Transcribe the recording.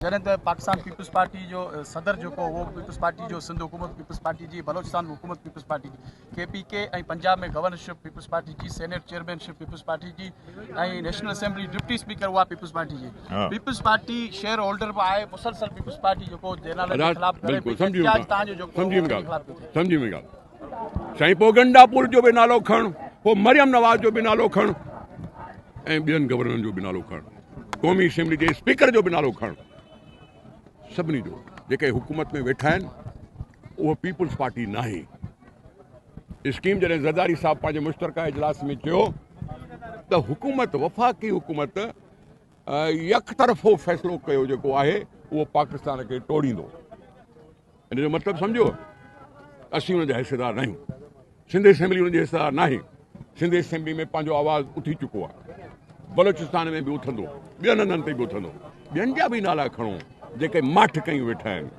जॾहिं त Pakistan peoples party जो सदर जेको वो पीपल्स पार्टी जो सिंध हुकूमत पीपल्स पार्टी जी, बलोचिस्तान हुकूमत पीपल्स पार्टी जी, KPK ऐं पंजाब में गवर्नरशिप पीपल्स पार्टी जी, सेनेट चेयरमैनशिप पीपल्स पार्टी जी ऐं नेशनल असेंबली डिप्टी स्पीकर हुआ पीपल्स पार्टी जी। पीपल्स पार्टी शेयर होल्डर बि आहे मुसलसल पीपल्स पार्टी जेको जनरल जे ख़िलाफ़ करे पई एहतिजाज तव्हांजो जेको सम्झी में ॻाल्हि साईं पोइ गंडापुर जो बि नालो खण, पोइ मरियम नवाज़ जो बि नालो खण ऐं ॿियनि गवर्नरनि जो बि नालो खण, क़ौमी असेंबली जे स्पीकर जो बि नालो खण। सभिनी जो जेके हुकूमत में वेठा आहिनि उहो पीपल्स पार्टी नाहे। स्कीम जॾहिं ज़रदारी साहब पंहिंजे मुश्तरका इजलास में चयो त हुकूमत वफ़ाक़ी हुकूमत यकतरफ़ो फ़ैसिलो कयो जेको आहे उहो पाकिस्तान खे तोड़ींदो। इन जो मतिलबु सम्झो, असीं हुन जा हिसेदार न आहियूं। सिंध असेंबली हुन जी हिसेदार नाहे। सिंध असेंबली में पंहिंजो आवाज़ु उथी चुको आहे, बलोचिस्तान में बि उथंदो, ॿियनि हंधनि ते बि उथंदो। ॿियनि जा बि नाला खणो जेके माठ कयूं वेठा आहिनि।